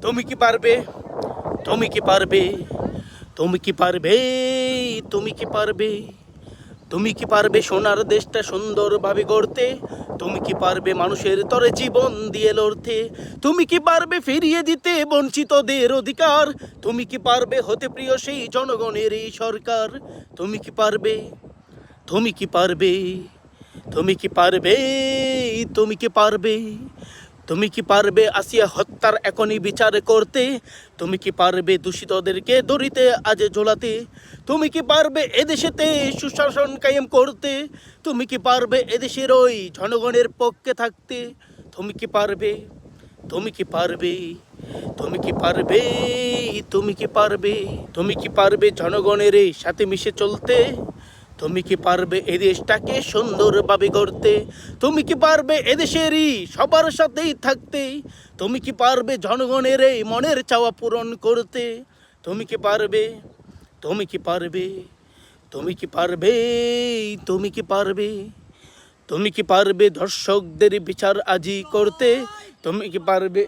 তুমি কি পারবে? তুমি কি পারবে? তুমি কি পারবে? তুমি কি পারবে? তুমি কি পারবে সোনার দেশটা সুন্দরভাবে গড়তে? তুমি কি পারবে মানুষের তরে জীবন দিয়ে লড়তে? তুমি কি পারবে ফিরিয়ে দিতে বঞ্চিতদের অধিকার? তুমি কি পারবে হতে প্রিয় সেই জনগণের এই সরকার? তুমি কি পারবে? তুমি কি পারবে? তুমি কি পারবে? তুমি কি পারবে? তুমি কি পারবে আসিয়া হত্যার এখনই বিচার করতে? তুমি কি পারবে দূষিতদেরকে দড়িতে আজ ঝোলাতে? তুমি কি পারবে এদেশেতে সুশাসন কায়েম করতে? তুমি কি পারবে এদেশের ওই জনগণের পক্ষে থাকতে? তুমি কি পারবে? তুমি কি পারবে? তুমি কি পারবে? তুমি কি পারবে? তুমি কি পারবে জনগণের এই সাথে মিশে চলতে? তুমি কি পারবে এই দেশটাকে সুন্দরভাবে গড়তে? তুমি কি পারবে এদেশেরই সবার সাথেই থাকতে? তুমি কি পারবে জনগণের এই মনের চাওয়া পূরণ করতে? তুমি কি পারবে? তুমি কি পারবে? তুমি কি পারবে? তুমি কি পারবে? তুমি কি পারবে ধর্ষকদের বিচার আজই করতে? তুমি কি পারবে?